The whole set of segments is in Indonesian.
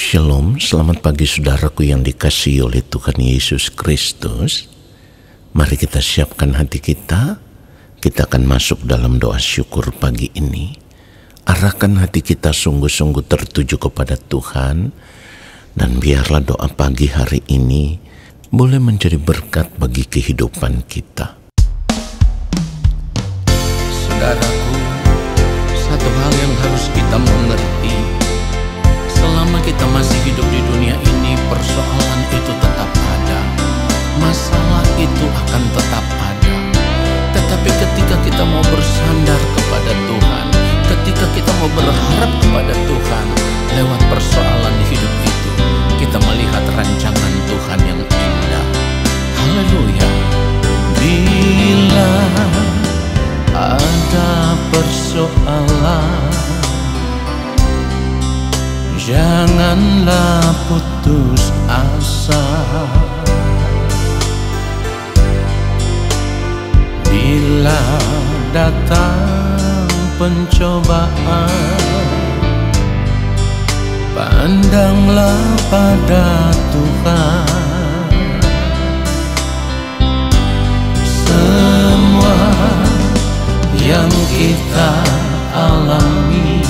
Shalom, selamat pagi saudaraku yang dikasihi oleh Tuhan Yesus Kristus. Mari kita siapkan hati kita. Kita akan masuk dalam doa syukur pagi ini. Arahkan hati kita sungguh-sungguh tertuju kepada Tuhan. Dan biarlah doa pagi hari ini boleh menjadi berkat bagi kehidupan kita. Saudaraku, satu hal yang harus kita mengerti. Selama kita masih hidup di dunia ini, persoalan itu tetap ada, masalah itu akan tetap ada. Tetapi ketika kita mau bersandar kepada Tuhan, ketika kita mau berharap kepada Tuhan, lewat persoalan hidup itu, kita melihat rancangan Tuhan yang indah. Haleluya. Bila ada persoalan, janganlah putus asa. Bila datang pencobaan, pandanglah pada Tuhan. Semua yang kita alami,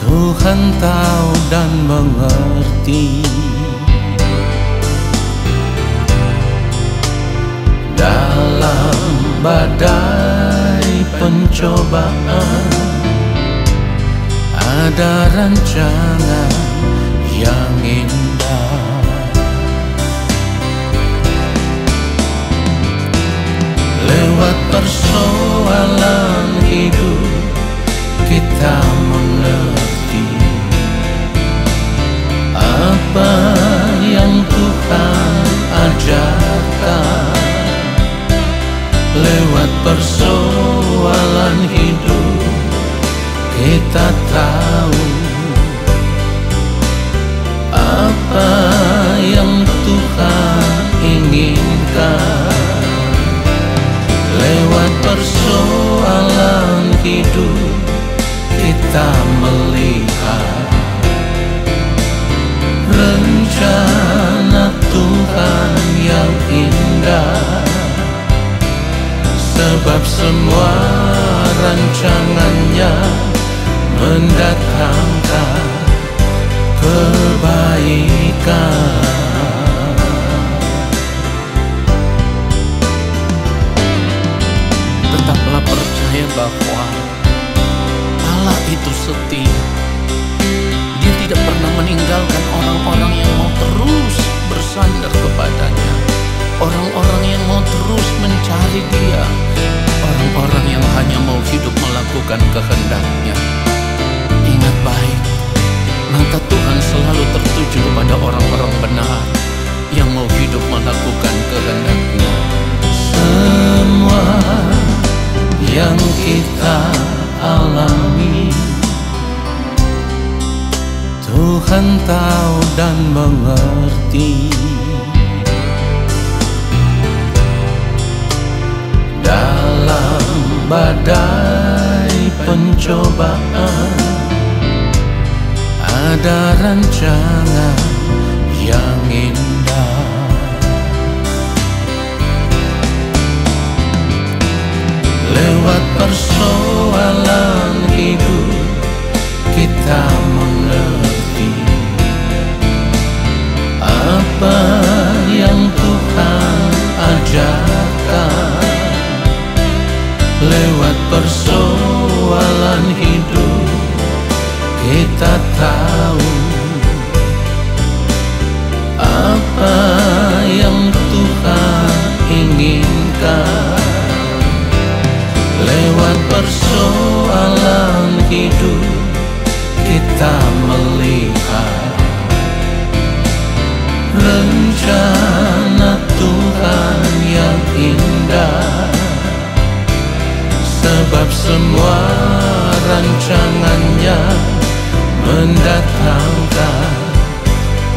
Tuhan tahu dan mengerti. Dalam badai pencobaan, ada rancangan yang indah. Lewat persoalan hidup, kita mengerti apa yang Tuhan ajarkan. Lewat persoalan hidup, kita tahu apa yang Tuhan inginkan. Lewat persoalan hidup, kita melihat rencana Tuhan yang indah. Sebab semua rancangannya mendatangkan kebaikan. Tetaplah percaya bahwa Allah itu setia. Dia tidak pernah meninggalkan orang-orang yang mau terus bersandar kepadanya, orang-orang yang mau terus mencari Dia, orang-orang yang hanya mau hidup melakukan kehendak-Nya. Ingat baik, mata Tuhan selalu tertuju kepada orang-orang benar yang mau hidup melakukan kehendak-Nya. Semua yang kita alami, Tuhan tahu dan mengerti. Dalam badai pencobaan, ada rancangan yang indah. Lewat persoalan hidup, kita mengerti apa yang Tuhan ajarkan. Lewat persoalan hidup, kita tahu apa yang Tuhan inginkan. Lewat persoalan hidup, kita melihat rencana Tuhan yang indah. Sebab semua rancangannya mendatangkan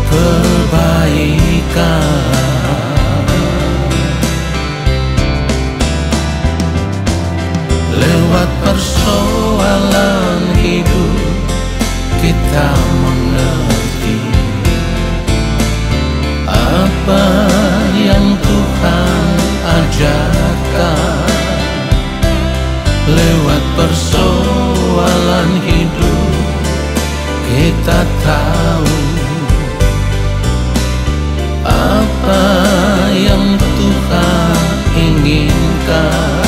kebaikan. Lewat persoalan hidup, kita Lewat persoalan hidup kita tahu apa yang Tuhan inginkan.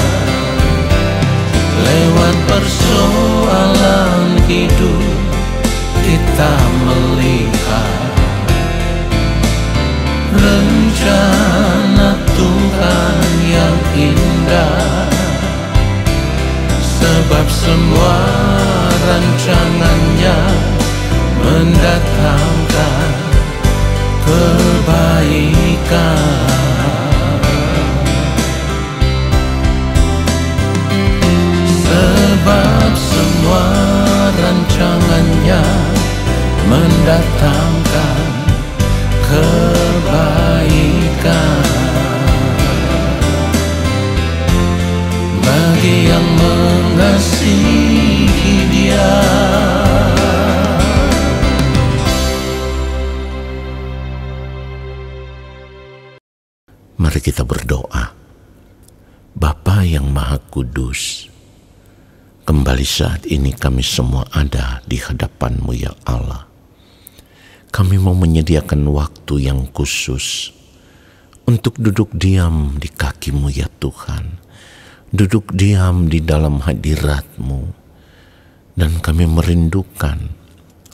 Lewat persoalan hidup kita melihat rencana Tuhan yang indah. Sebab semua rancangannya mendatangkan kebaikan. Sebab semua rancangannya mendatangkan kebaikan bagi yang mengasihi Dia. Mari kita berdoa. Bapa yang Maha Kudus, kembali saat ini kami semua ada di hadapan-Mu ya Allah. Kami mau menyediakan waktu yang khusus untuk duduk diam di kaki-Mu ya Tuhan. Duduk diam di dalam hadirat-Mu. Dan kami merindukan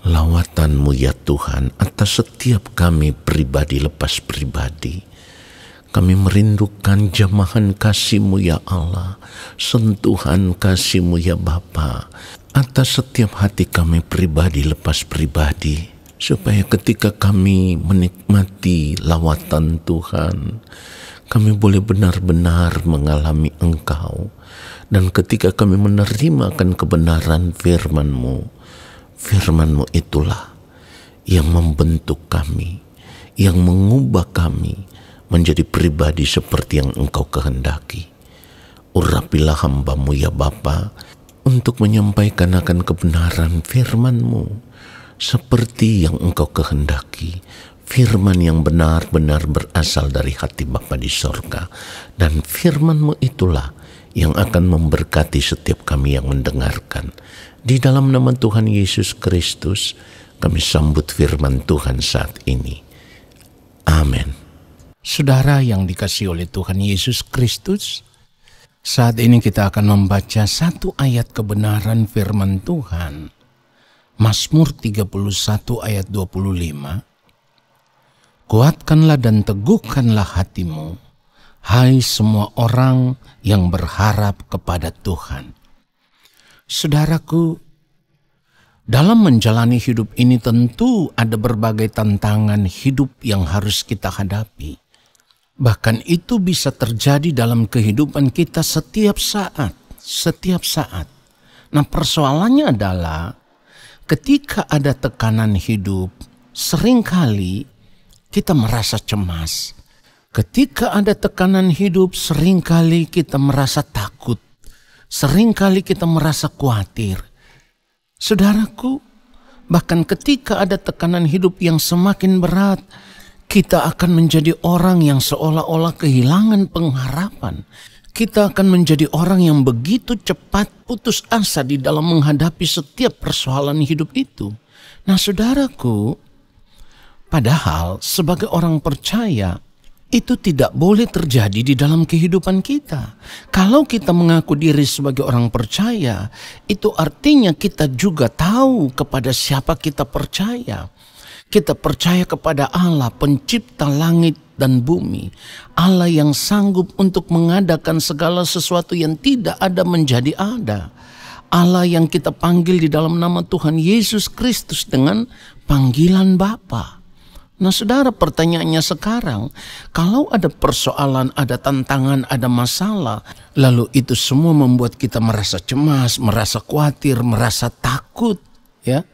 lawatan-Mu ya Tuhan atas setiap kami pribadi lepas pribadi. Kami merindukan jamahan kasih-Mu ya Allah, sentuhan kasih-Mu ya Bapa atas setiap hati kami pribadi lepas pribadi, supaya ketika kami menikmati lawatan Tuhan, kami boleh benar-benar mengalami Engkau. Dan ketika kami menerimakan kebenaran firman-Mu, firman-Mu itulah yang membentuk kami, yang mengubah kami menjadi pribadi seperti yang Engkau kehendaki. Urapilah hamba-Mu ya Bapa untuk menyampaikan akan kebenaran firman-Mu seperti yang Engkau kehendaki. Firman yang benar-benar berasal dari hati Bapa di sorga. Dan firman-Mu itulah yang akan memberkati setiap kami yang mendengarkan. Di dalam nama Tuhan Yesus Kristus, kami sambut firman Tuhan saat ini. Amin. Saudara yang dikasihi oleh Tuhan Yesus Kristus, saat ini kita akan membaca satu ayat kebenaran firman Tuhan. Mazmur 31 ayat 25. Kuatkanlah dan teguhkanlah hatimu, hai semua orang yang berharap kepada Tuhan. Saudaraku, dalam menjalani hidup ini tentu ada berbagai tantangan hidup yang harus kita hadapi. Bahkan itu bisa terjadi dalam kehidupan kita setiap saat. Nah, persoalannya adalah ketika ada tekanan hidup, seringkali kita merasa cemas. Ketika ada tekanan hidup, seringkali kita merasa takut. Seringkali kita merasa khawatir. Saudaraku, bahkan ketika ada tekanan hidup yang semakin berat, kita akan menjadi orang yang seolah-olah kehilangan pengharapan. Kita akan menjadi orang yang begitu cepat putus asa di dalam menghadapi setiap persoalan hidup itu. Nah, saudaraku, padahal sebagai orang percaya, itu tidak boleh terjadi di dalam kehidupan kita. Kalau kita mengaku diri sebagai orang percaya, itu artinya kita juga tahu kepada siapa kita percaya. Kita percaya kepada Allah, pencipta langit dan bumi. Allah yang sanggup untuk mengadakan segala sesuatu yang tidak ada menjadi ada. Allah yang kita panggil di dalam nama Tuhan Yesus Kristus dengan panggilan Bapa. Nah, saudara, pertanyaannya sekarang, kalau ada persoalan, ada tantangan, ada masalah, lalu itu semua membuat kita merasa cemas, merasa khawatir, merasa takut, ya.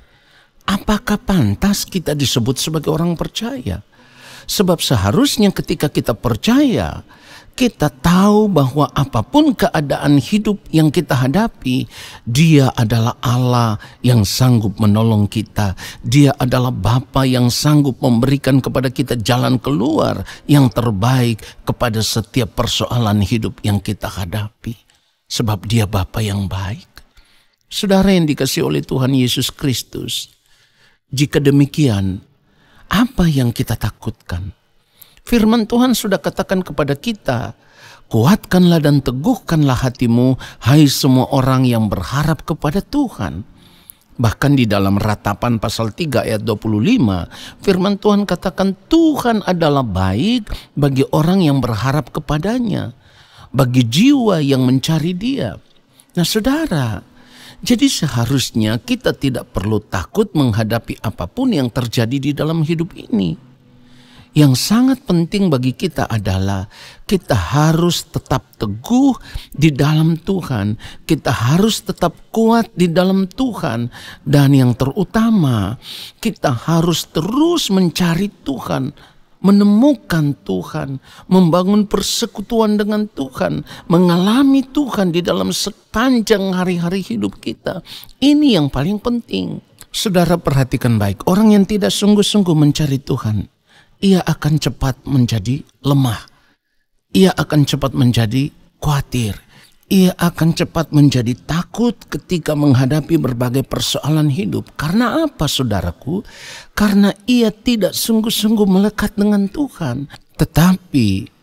Apakah pantas kita disebut sebagai orang percaya? Sebab seharusnya ketika kita percaya, kita tahu bahwa apapun keadaan hidup yang kita hadapi, Dia adalah Allah yang sanggup menolong kita. Dia adalah Bapa yang sanggup memberikan kepada kita jalan keluar yang terbaik kepada setiap persoalan hidup yang kita hadapi. sebab Dia Bapa yang baik. Saudara yang dikasihi oleh Tuhan Yesus Kristus, jika demikian, apa yang kita takutkan? Firman Tuhan sudah katakan kepada kita, kuatkanlah dan teguhkanlah hatimu, hai semua orang yang berharap kepada Tuhan. Bahkan di dalam Ratapan pasal 3 ayat 25, firman Tuhan katakan Tuhan adalah baik bagi orang yang berharap kepadanya, bagi jiwa yang mencari Dia. Nah saudara, jadi seharusnya kita tidak perlu takut menghadapi apapun yang terjadi di dalam hidup ini. Yang sangat penting bagi kita adalah kita harus tetap teguh di dalam Tuhan. Kita harus tetap kuat di dalam Tuhan. Dan yang terutama, kita harus terus mencari Tuhan, menemukan Tuhan, membangun persekutuan dengan Tuhan, mengalami Tuhan di dalam sepanjang hari-hari hidup kita. Ini yang paling penting. Saudara perhatikan baik, orang yang tidak sungguh-sungguh mencari Tuhan, ia akan cepat menjadi lemah. Ia akan cepat menjadi khawatir. Ia akan cepat menjadi takut ketika menghadapi berbagai persoalan hidup. Karena apa saudaraku? Karena ia tidak sungguh-sungguh melekat dengan Tuhan. Tetapi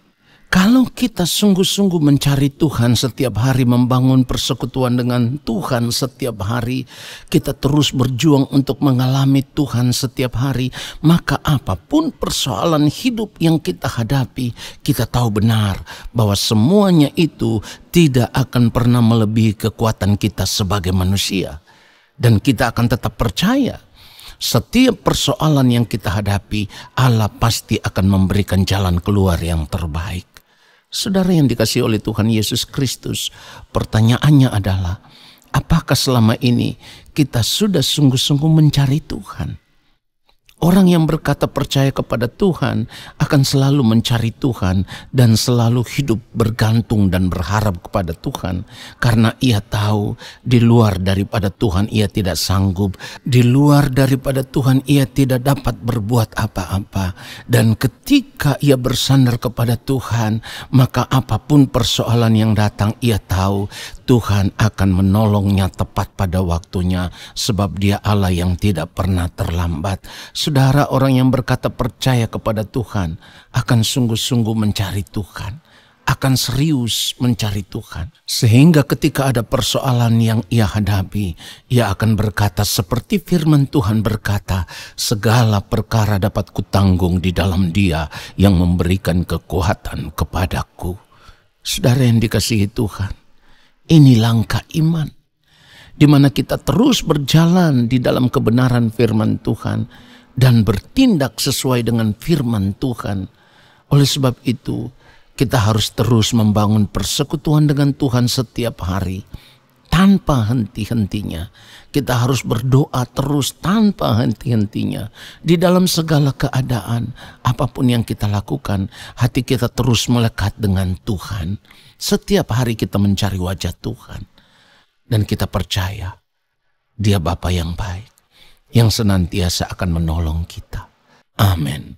kalau kita sungguh-sungguh mencari Tuhan setiap hari, membangun persekutuan dengan Tuhan setiap hari, kita terus berjuang untuk mengalami Tuhan setiap hari, maka apapun persoalan hidup yang kita hadapi, kita tahu benar bahwa semuanya itu tidak akan pernah melebihi kekuatan kita sebagai manusia. Dan kita akan tetap percaya setiap persoalan yang kita hadapi, Allah pasti akan memberikan jalan keluar yang terbaik. Saudara yang dikasihi oleh Tuhan Yesus Kristus, pertanyaannya adalah, apakah selama ini kita sudah sungguh-sungguh mencari Tuhan? Orang yang berkata percaya kepada Tuhan akan selalu mencari Tuhan dan selalu hidup bergantung dan berharap kepada Tuhan. Karena ia tahu di luar daripada Tuhan ia tidak sanggup. Di luar daripada Tuhan ia tidak dapat berbuat apa-apa. Dan ketika ia bersandar kepada Tuhan, maka apapun persoalan yang datang ia tahu Tuhan akan menolongnya tepat pada waktunya, sebab Dia Allah yang tidak pernah terlambat. Saudara, orang yang berkata percaya kepada Tuhan akan sungguh-sungguh mencari Tuhan, akan serius mencari Tuhan. Sehingga ketika ada persoalan yang ia hadapi, ia akan berkata seperti firman Tuhan berkata, segala perkara dapat kutanggung di dalam Dia yang memberikan kekuatan kepadaku. Saudara yang dikasihi Tuhan, ini langkah iman, di mana kita terus berjalan di dalam kebenaran firman Tuhan dan bertindak sesuai dengan firman Tuhan. Oleh sebab itu, kita harus terus membangun persekutuan dengan Tuhan setiap hari, tanpa henti-hentinya. Kita harus berdoa terus tanpa henti-hentinya. Di dalam segala keadaan, apapun yang kita lakukan, hati kita terus melekat dengan Tuhan. Setiap hari kita mencari wajah Tuhan. Dan kita percaya Dia Bapa yang baik, yang senantiasa akan menolong kita. Amin.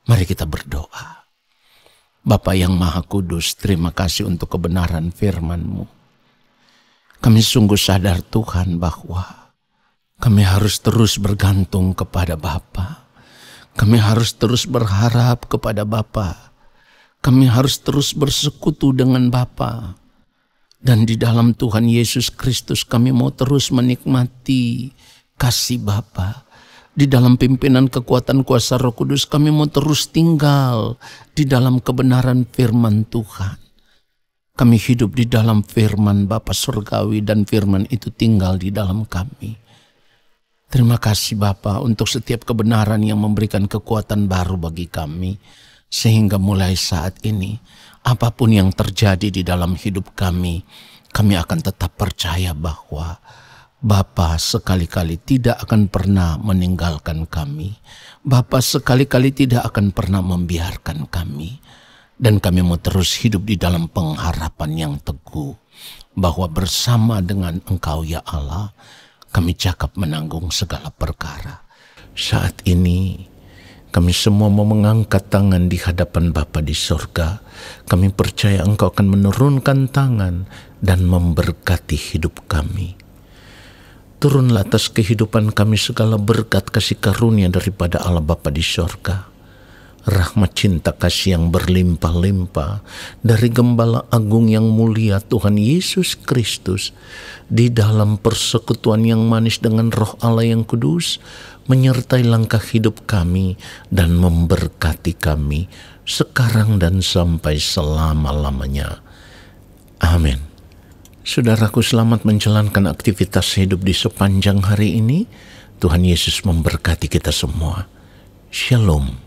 Mari kita berdoa. Bapa yang Maha Kudus, terima kasih untuk kebenaran firman-Mu. Kami sungguh sadar Tuhan bahwa kami harus terus bergantung kepada Bapa. Kami harus terus berharap kepada Bapa. Kami harus terus bersekutu dengan Bapa. Dan di dalam Tuhan Yesus Kristus kami mau terus menikmati kasih Bapa. Di dalam pimpinan kekuatan kuasa Roh Kudus kami mau terus tinggal di dalam kebenaran firman Tuhan. Kami hidup di dalam firman Bapa surgawi dan firman itu tinggal di dalam kami. Terima kasih Bapa untuk setiap kebenaran yang memberikan kekuatan baru bagi kami. Sehingga mulai saat ini, apapun yang terjadi di dalam hidup kami akan tetap percaya bahwa Bapa sekali-kali tidak akan pernah meninggalkan kami. Bapa sekali-kali tidak akan pernah membiarkan kami. Dan kami mau terus hidup di dalam pengharapan yang teguh, bahwa bersama dengan Engkau ya Allah, kami cakap menanggung segala perkara. Saat ini Kami semua mau mengangkat tangan di hadapan Bapa di sorga. Kami percaya Engkau akan menurunkan tangan dan memberkati hidup kami. Turunlah atas kehidupan kami segala berkat kasih karunia daripada Allah Bapa di sorga. Rahmat cinta kasih yang berlimpah-limpah dari Gembala Agung yang mulia Tuhan Yesus Kristus di dalam persekutuan yang manis dengan Roh Allah yang kudus menyertai langkah hidup kami dan memberkati kami sekarang dan sampai selama-lamanya. Amin. Saudaraku, selamat menjalankan aktivitas hidup di sepanjang hari ini. Tuhan Yesus memberkati kita semua. Shalom.